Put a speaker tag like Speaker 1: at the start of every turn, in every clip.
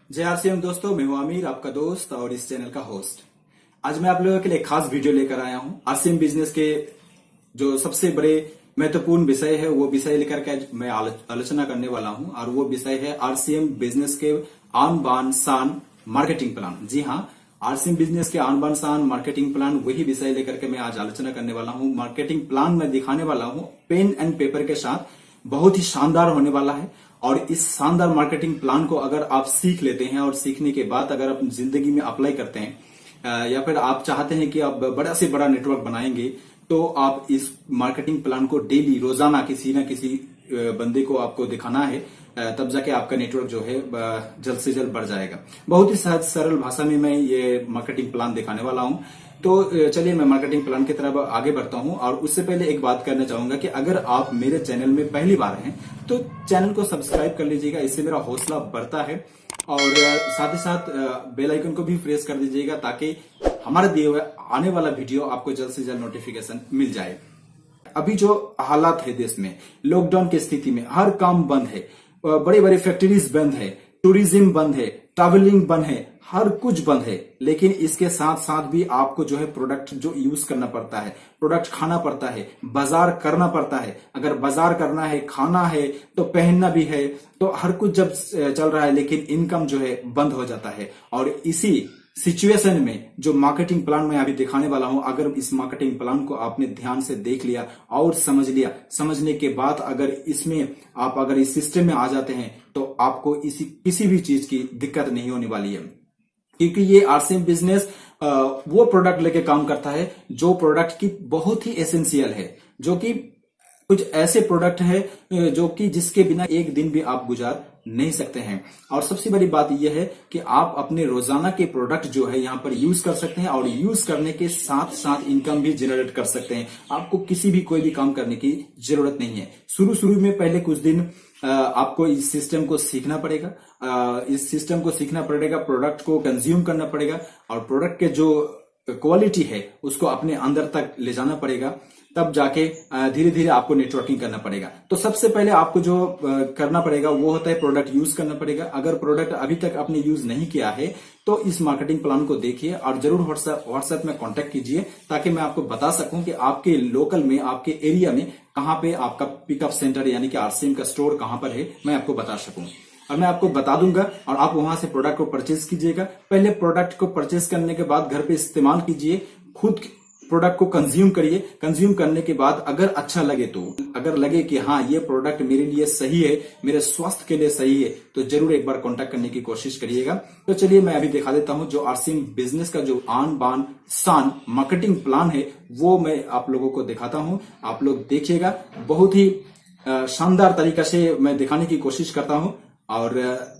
Speaker 1: जय आरसीएम दोस्तों, मैं हूं आमिर, आपका दोस्त और इस चैनल का होस्ट। आज मैं आप लोगों के लिए खास वीडियो लेकर आया हूं। आरसीएम बिजनेस के जो सबसे बड़े महत्वपूर्ण विषय है वो विषय लेकर के आज मैं आलोचना करने वाला हूं और वो विषय है आरसीएम बिजनेस के आन बान शान मार्केटिंग प्लान। जी हां, आरसीएम बिजनेस के आन बान शान मार्केटिंग प्लान, वही विषय लेकर के मैं आज आलोचना करने वाला हूं। मार्केटिंग प्लान मैं दिखाने वाला हूं पेन एंड पेपर के साथ, बहुत ही शानदार होने वाला है। और इस शानदार मार्केटिंग प्लान को अगर आप सीख लेते हैं और सीखने के बाद अगर आप जिंदगी में अप्लाई करते हैं या फिर आप चाहते हैं कि आप बड़ा से बड़ा नेटवर्क बनाएंगे, तो आप इस मार्केटिंग प्लान को डेली रोजाना किसी न किसी बंदे को आपको दिखाना है, तब जाके आपका नेटवर्क जो है जल्द से जल्द बढ़ जाएगा। बहुत ही सहज सरल भाषा में मैं ये मार्केटिंग प्लान दिखाने वाला हूं। तो चलिए मैं मार्केटिंग प्लान की तरफ आगे बढ़ता हूं। और उससे पहले एक बात करना चाहूंगा कि अगर आप मेरे चैनल में पहली बार हैं तो चैनल को सब्सक्राइब कर लीजिएगा, इससे मेरा हौसला बढ़ता है। और साथ ही साथ बेल आइकन को भी प्रेस कर दीजिएगा ताकि हमारे दिए हुए आने वाला वीडियो आपको जल्द से जल्द नोटिफिकेशन मिल जाए। अभी जो हालात है देश में, लॉकडाउन की स्थिति में हर काम बंद है, बड़ी बड़ी फैक्ट्रीज बंद है, टूरिज्म बंद है, ट्रैवलिंग बंद है, हर कुछ बंद है। लेकिन इसके साथ साथ भी आपको जो है प्रोडक्ट जो यूज करना पड़ता है, प्रोडक्ट खाना पड़ता है, बाजार करना पड़ता है। अगर बाजार करना है, खाना है, तो पहनना भी है, तो हर कुछ जब चल रहा है लेकिन इनकम जो है बंद हो जाता है। और इसी सिचुएशन में जो मार्केटिंग प्लान मैं अभी दिखाने वाला हूं, अगर इस मार्केटिंग प्लान को आपने ध्यान से देख लिया और समझ लिया, समझने के बाद अगर इसमें आप अगर इस सिस्टम में आ जाते हैं तो आपको किसी भी चीज की दिक्कत नहीं होने वाली है। क्योंकि ये आरसीएम बिजनेस वो प्रोडक्ट लेके काम करता है जो प्रोडक्ट की बहुत ही एसेंशियल है, जो कि कुछ ऐसे प्रोडक्ट है जो कि जिसके बिना एक दिन भी आप गुजार नहीं सकते हैं। और सबसे बड़ी बात यह है कि आप अपने रोजाना के प्रोडक्ट जो है यहाँ पर यूज कर सकते हैं और यूज करने के साथ साथ इनकम भी जनरेट कर सकते हैं। आपको किसी भी कोई भी काम करने की जरूरत नहीं है। शुरू में पहले कुछ दिन आपको इस सिस्टम को सीखना पड़ेगा, प्रोडक्ट को कंज्यूम करना पड़ेगा और प्रोडक्ट के जो क्वालिटी है उसको अपने अंदर तक ले जाना पड़ेगा, तब जाके धीरे धीरे आपको नेटवर्किंग करना पड़ेगा। तो सबसे पहले आपको जो करना पड़ेगा वो होता है प्रोडक्ट यूज करना पड़ेगा। अगर प्रोडक्ट अभी तक आपने यूज नहीं किया है तो इस मार्केटिंग प्लान को देखिए और जरूर व्हाट्सएप में कांटेक्ट कीजिए ताकि मैं आपको बता सकूं कि आपके लोकल में, आपके एरिया में कहां पे आपका पिकअप सेंटर यानी कि आरसीएम का स्टोर कहां पर है, मैं आपको बता सकूं। और मैं आपको बता दूंगा और आप वहां से प्रोडक्ट को परचेज कीजिएगा। पहले प्रोडक्ट को परचेज करने के बाद घर पे इस्तेमाल कीजिए, खुद प्रोडक्ट को कंज्यूम करिए। कंज्यूम करने के बाद अगर अच्छा लगे, तो अगर लगे कि हाँ ये प्रोडक्ट मेरे लिए सही है, मेरे स्वास्थ्य के लिए सही है, तो जरूर एक बार कांटेक्ट करने की कोशिश करिएगा। तो चलिए मैं अभी दिखा देता हूं जो आरसीएम बिजनेस का जो आन बान शान मार्केटिंग प्लान है वो मैं आप लोगों को दिखाता हूं। आप लोग देखिएगा, बहुत ही शानदार तरीका से मैं दिखाने की कोशिश करता हूं। और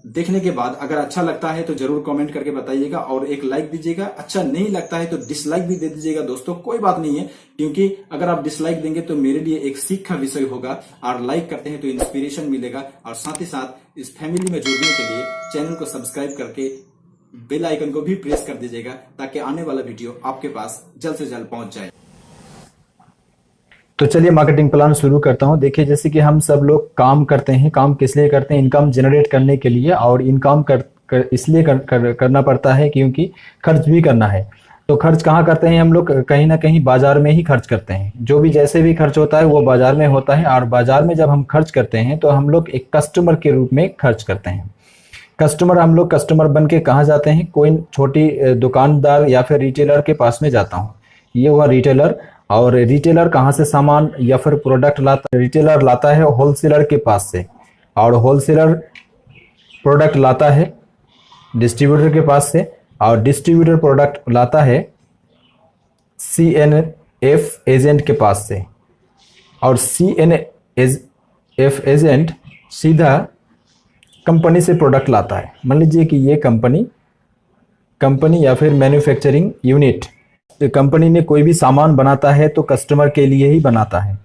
Speaker 1: देखने के बाद अगर अच्छा लगता है तो जरूर कमेंट करके बताइएगा और एक लाइक दीजिएगा। अच्छा नहीं लगता है तो डिसलाइक भी दे दीजिएगा दोस्तों, कोई बात नहीं है, क्योंकि अगर आप डिसलाइक देंगे तो मेरे लिए एक सीख का विषय होगा और लाइक करते हैं तो इंस्पिरेशन मिलेगा। और साथ ही साथ इस फैमिली में जुड़ने के लिए चैनल को सब्सक्राइब करके बेल आइकन को भी प्रेस कर दीजिएगा ताकि आने वाला वीडियो आपके पास जल्द से जल्द पहुंच जाए।
Speaker 2: तो चलिए मार्केटिंग प्लान शुरू करता हूं। देखिए, जैसे कि हम सब लोग काम करते हैं, काम किस लिए करते हैं? इनकम जनरेट करने के लिए। और इनकम इसलिए करना पड़ता है क्योंकि खर्च भी करना है। तो खर्च कहाँ करते हैं हम लोग? कहीं ना कहीं बाजार में ही खर्च करते हैं। जो भी जैसे भी खर्च होता है वो बाजार में होता है। और बाजार में जब हम खर्च करते हैं तो हम लोग एक कस्टमर के रूप में खर्च करते हैं। हम लोग कस्टमर बन के कहाँ जाते हैं? कोई छोटी दुकानदार या फिर रिटेलर के पास में जाता हूँ। ये हुआ रिटेलर। और रिटेलर कहाँ से सामान या फिर प्रोडक्ट लाता? रिटेलर लाता है होलसेलर के पास से, और होलसेलर प्रोडक्ट लाता है डिस्ट्रीब्यूटर के पास से, और डिस्ट्रीब्यूटर प्रोडक्ट लाता है CNF एजेंट के पास से, और CNF एजेंट सीधा कंपनी से प्रोडक्ट लाता है। मान लीजिए कि ये कंपनी या फिर मैन्युफैक्चरिंग यूनिट, कंपनी में कोई भी सामान बनाता है तो कस्टमर के लिए ही बनाता है।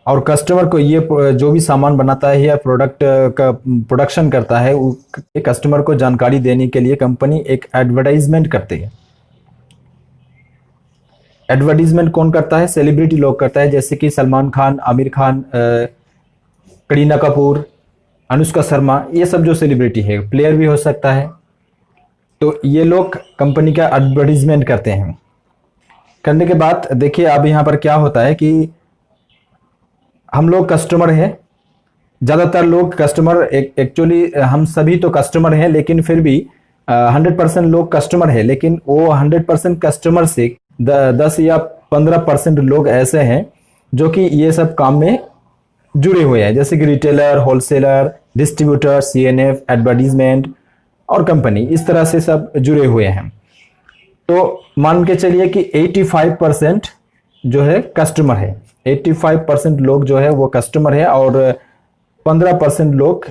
Speaker 2: और कस्टमर को ये जो भी सामान बनाता है या प्रोडक्ट का प्रोडक्शन करता है, कस्टमर को जानकारी देने के लिए कंपनी एक एडवर्टाइजमेंट करती है। एडवर्टाइजमेंट कौन करता है? सेलिब्रिटी लोग करता है, जैसे कि सलमान खान, आमिर खान, करीना कपूर, अनुष्का शर्मा, ये सब जो सेलिब्रिटी है, प्लेयर भी हो सकता है, तो ये लोग कंपनी का एडवर्टीजमेंट करते हैं। करने के बाद देखिए अब यहाँ पर क्या होता है कि हम लोग कस्टमर हैं, ज़्यादातर लोग कस्टमर, एक्चुअली हम सभी तो कस्टमर हैं, लेकिन फिर भी 100% लोग कस्टमर है, लेकिन वो 100% कस्टमर से 10 या 15% लोग ऐसे हैं जो कि ये सब काम में जुड़े हुए हैं, जैसे कि retailer, wholesaler, distributor, CNF, advertisement और कंपनी, इस तरह से सब जुड़े हुए हैं। तो मान के चलिए कि 85% जो है कस्टमर है, 85% लोग जो है वो कस्टमर है और 15% लोग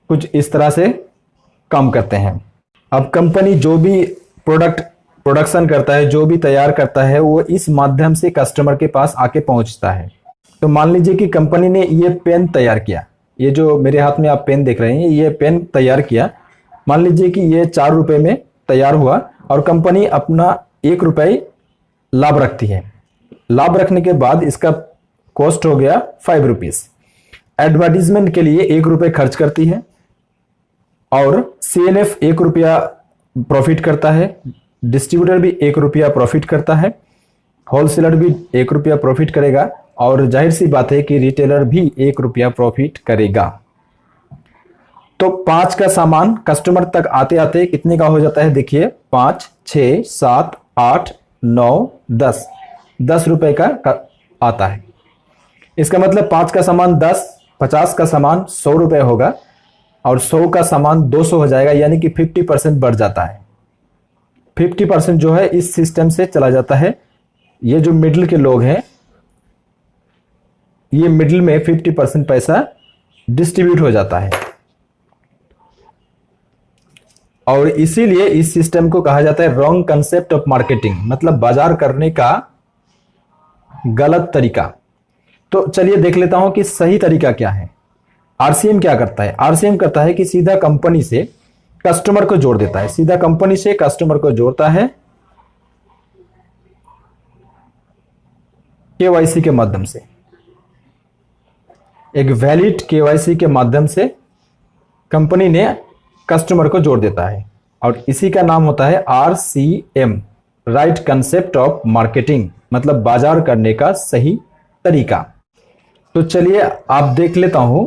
Speaker 2: कुछ इस तरह से काम करते हैं। अब कंपनी जो भी प्रोडक्शन करता है, जो भी तैयार करता है, वो इस माध्यम से कस्टमर के पास आके पहुंचता है। तो मान लीजिए कि कंपनी ने ये पेन तैयार किया, ये जो मेरे हाथ में आप पेन देख रहे हैं, ये पेन तैयार किया, मान लीजिए कि ये 4 रुपए में तैयार हुआ और कंपनी अपना 1 रुपये लाभ रखती है। लाभ रखने के बाद इसका कॉस्ट हो गया 5 रुपीज। एडवर्टीजमेंट के लिए 1 रुपये खर्च करती है और CNF 1 रुपया प्रॉफिट करता है, डिस्ट्रीब्यूटर भी 1 रुपया प्रॉफिट करता है, होलसेलर भी 1 रुपया प्रॉफिट करेगा और जाहिर सी बात है कि रिटेलर भी 1 रुपया प्रॉफिट करेगा। तो 5 का सामान कस्टमर तक आते आते कितने का हो जाता है? देखिए 5, 6, 7, 8, 9, 10, 10 रुपए का आता है। इसका मतलब 5 का सामान 10, 50 का सामान 100 रुपए होगा और 100 का सामान 200 हो जाएगा, यानी कि 50% बढ़ जाता है। 50% जो है इस सिस्टम से चला जाता है। ये जो मिडिल के लोग हैं, ये मिडिल में 50% पैसा डिस्ट्रीब्यूट हो जाता है और इसीलिए इस सिस्टम को कहा जाता है रॉन्ग कंसेप्ट ऑफ मार्केटिंग, मतलब बाजार करने का गलत तरीका। तो चलिए देख लेता हूं कि सही तरीका क्या है। RCM क्या करता है? RCM करता है कि सीधा कंपनी से कस्टमर को जोड़ देता है, सीधा कंपनी से कस्टमर को जोड़ता है KYC के माध्यम से, एक वैलिड KYC के माध्यम से कंपनी ने कस्टमर को जोड़ देता है और इसी का नाम होता है RCM, right concept of marketing, मतलब बाजार करने का सही तरीका। तो चलिए आप देख लेता हूं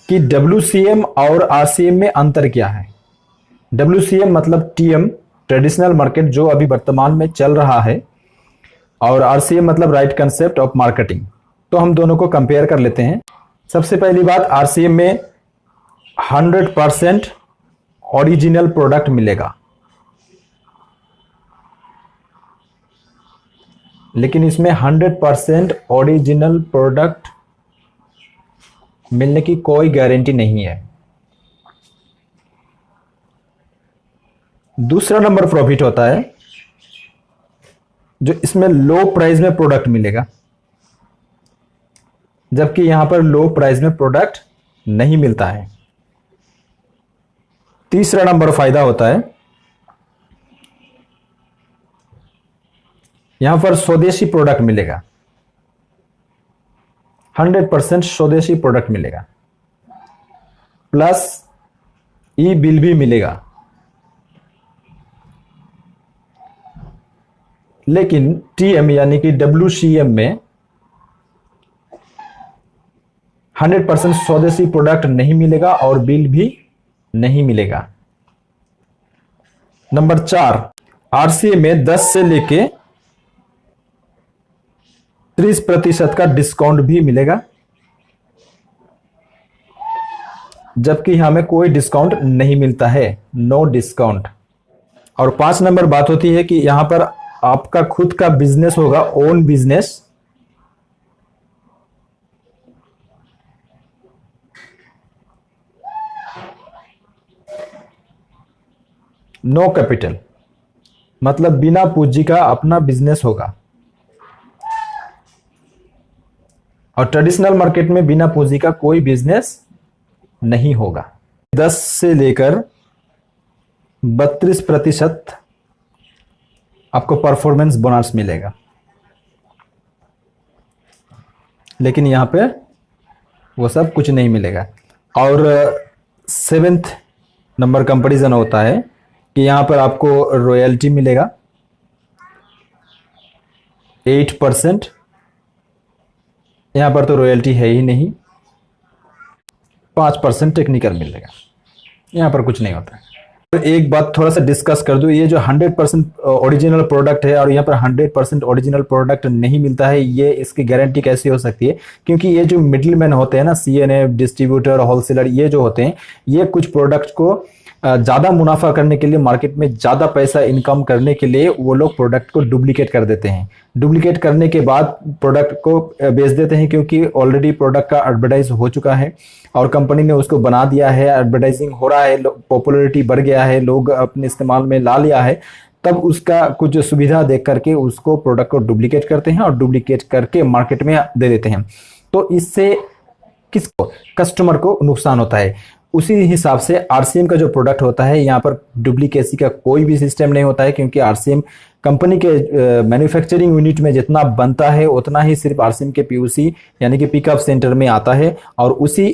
Speaker 2: कि WCM और RCM में अंतर क्या है। WCM मतलब TM, ट्रेडिशनल मार्केट, जो अभी वर्तमान में चल रहा है, और RCM मतलब राइट कंसेप्ट ऑफ मार्केटिंग। तो हम दोनों को कंपेयर कर लेते हैं। सबसे पहली बात, RCM में 100% ओरिजिनल प्रोडक्ट मिलेगा, लेकिन इसमें 100% ओरिजिनल प्रोडक्ट मिलने की कोई गारंटी नहीं है। दूसरा नंबर प्रॉफिट होता है जो इसमें लो प्राइस में प्रोडक्ट मिलेगा, जबकि यहां पर लो प्राइस में प्रोडक्ट नहीं मिलता है। तीसरा नंबर फायदा होता है, यहां पर स्वदेशी प्रोडक्ट मिलेगा, 100% स्वदेशी प्रोडक्ट मिलेगा, प्लस ई बिल भी मिलेगा। लेकिन TM यानी कि WCM में 100% स्वदेशी प्रोडक्ट नहीं मिलेगा और बिल भी नहीं मिलेगा। नंबर 4, RCM में 10 से लेके 30% का डिस्काउंट भी मिलेगा, जबकि यहां में कोई डिस्काउंट नहीं मिलता है, नो डिस्काउंट। और 5 नंबर बात होती है कि यहां पर आपका खुद का बिजनेस होगा, ओन बिजनेस, नो कैपिटल, मतलब बिना पूंजी का अपना बिजनेस होगा। और ट्रेडिशनल मार्केट में बिना पूंजी का कोई बिजनेस नहीं होगा। 10 से लेकर 32% आपको परफॉर्मेंस बोनस मिलेगा, लेकिन यहां पे वो सब कुछ नहीं मिलेगा। और 7th नंबर कंपैरिजन होता है कि यहाँ पर आपको रॉयल्टी मिलेगा 8%। यहाँ पर तो रॉयल्टी है ही नहीं। 5% टेक्निकल मिलेगा, यहाँ पर कुछ नहीं होता है। एक बात थोड़ा सा डिस्कस कर दूं, ये जो 100% ओरिजिनल प्रोडक्ट है और यहाँ पर 100% ओरिजिनल प्रोडक्ट नहीं मिलता है, ये इसकी गारंटी कैसे हो सकती है? क्योंकि ये जो मिडिल मैन होते हैं ना, CNF, डिस्ट्रीब्यूटर, होलसेलर, ये जो होते हैं, ये कुछ प्रोडक्ट को ज़्यादा मुनाफा करने के लिए, मार्केट में ज़्यादा पैसा इनकम करने के लिए वो लोग प्रोडक्ट को डुप्लीकेट कर देते हैं। डुप्लीकेट करने के बाद प्रोडक्ट को बेच देते हैं, क्योंकि ऑलरेडी प्रोडक्ट का एडवर्टाइज हो चुका है और कंपनी ने उसको बना दिया है, एडवर्टाइजिंग हो रहा है, पॉपुलैरिटी बढ़ गया है, लोग अपने इस्तेमाल में ला लिया है, तब उसका कुछ सुविधा देख करके उसको प्रोडक्ट को डुप्लीकेट करते हैं और डुप्लीकेट करके मार्केट में दे देते हैं। तो इससे किसको? कस्टमर को नुकसान होता है। उसी हिसाब से आरसीएम का जो प्रोडक्ट होता है, यहाँ पर डुप्लीकेसी का कोई भी सिस्टम नहीं होता है, क्योंकि आरसीएम कंपनी के मैन्युफैक्चरिंग यूनिट में जितना बनता है उतना ही सिर्फ आरसीएम के पीयूसी यानी कि पिकअप सेंटर में आता है, और उसी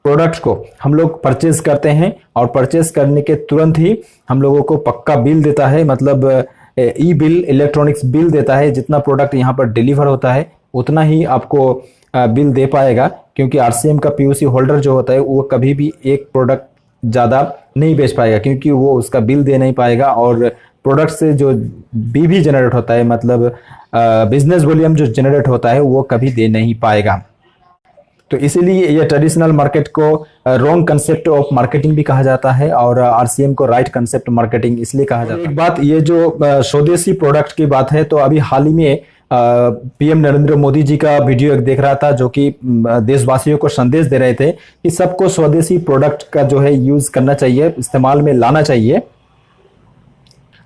Speaker 2: प्रोडक्ट को हम लोग परचेज करते हैं और परचेज करने के तुरंत ही हम लोगों को पक्का बिल देता है, मतलब ई बिल, इलेक्ट्रॉनिक्स बिल देता है। जितना प्रोडक्ट यहाँ पर डिलीवर होता है उतना ही आपको बिल दे पाएगा, क्योंकि आरसीएम का पीयूसी होल्डर जो होता है वो कभी भी एक प्रोडक्ट ज़्यादा नहीं बेच पाएगा, क्योंकि वो उसका बिल दे नहीं पाएगा, और प्रोडक्ट से जो बीवी जनरेट होता है, मतलब बिजनेस वॉल्यूम जो जनरेट होता है, वो कभी दे नहीं पाएगा। तो इसीलिए ये ट्रेडिशनल मार्केट को रॉन्ग कंसेप्ट ऑफ मार्केटिंग भी कहा जाता है, और आरसीएम को राइट कंसेप्ट मार्केटिंग इसलिए कहा जाता है। एक बात, ये जो स्वदेशी प्रोडक्ट की बात है, तो अभी हाल ही में पीएम नरेंद्र मोदी जी का वीडियो एक देख रहा था, जो कि देशवासियों को संदेश दे रहे थे कि सबको स्वदेशी प्रोडक्ट का जो है यूज करना चाहिए, इस्तेमाल में लाना चाहिए,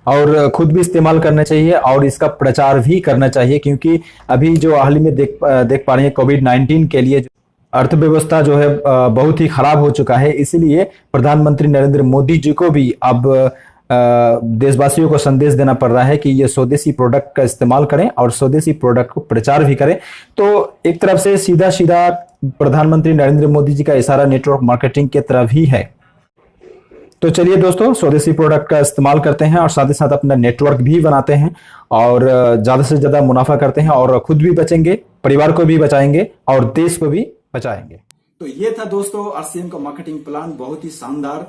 Speaker 2: और खुद भी इस्तेमाल करना चाहिए और इसका प्रचार भी करना चाहिए। क्योंकि अभी जो हाल ही में देख पा रहे हैं, कोविड-19 के लिए अर्थव्यवस्था जो है बहुत ही खराब हो चुका है। इसीलिए प्रधानमंत्री नरेंद्र मोदी जी को भी अब देशवासियों को संदेश देना पड़ रहा है कि ये स्वदेशी प्रोडक्ट का इस्तेमाल करें और स्वदेशी प्रोडक्ट को प्रचार भी करें। तो एक तरफ से सीधा सीधा प्रधानमंत्री नरेंद्र मोदी जी का इशारा नेटवर्क मार्केटिंग की तरफ ही है। तो चलिए दोस्तों, स्वदेशी प्रोडक्ट का इस्तेमाल करते हैं और साथ ही साथ अपना नेटवर्क भी बनाते हैं और ज्यादा से ज्यादा मुनाफा करते हैं, और खुद भी बचेंगे, परिवार को भी बचाएंगे और देश को भी बचाएंगे।
Speaker 1: तो ये था दोस्तों आरसीएम का मार्केटिंग प्लान, बहुत ही शानदार।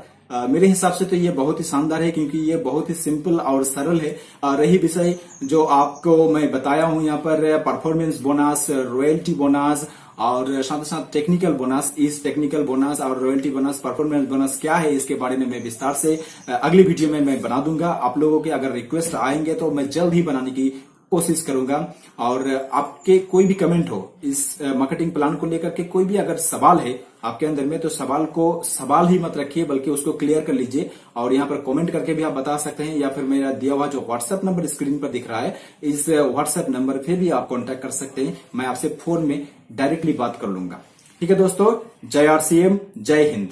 Speaker 1: मेरे हिसाब से तो ये बहुत ही शानदार है, क्योंकि ये बहुत ही सिंपल और सरल है। रही विषय जो आपको मैं बताया हूं यहाँ पर, परफॉर्मेंस बोनस, रॉयल्टी बोनस और साथ ही साथ टेक्निकल बोनस, इस टेक्निकल बोनस और रॉयल्टी बोनस, परफॉर्मेंस बोनस क्या है, इसके बारे में मैं विस्तार से अगली वीडियो में मैं बना दूंगा। आप लोगों के अगर रिक्वेस्ट आएंगे तो मैं जल्द ही बनाने की कोशिश करूंगा। और आपके कोई भी कमेंट हो इस मार्केटिंग प्लान को लेकर के, कोई भी अगर सवाल है आपके अंदर में, तो सवाल ही मत रखिए, बल्कि उसको क्लियर कर लीजिए और यहाँ पर कमेंट करके भी आप बता सकते हैं, या फिर मेरा दिया हुआ जो व्हाट्सएप नंबर स्क्रीन पर दिख रहा है, इस व्हाट्सएप नंबर पे भी आप कॉन्टेक्ट कर सकते हैं। मैं आपसे फोन में डायरेक्टली बात कर लूंगा। ठीक है दोस्तों, जय आरसीएम, जय हिंद।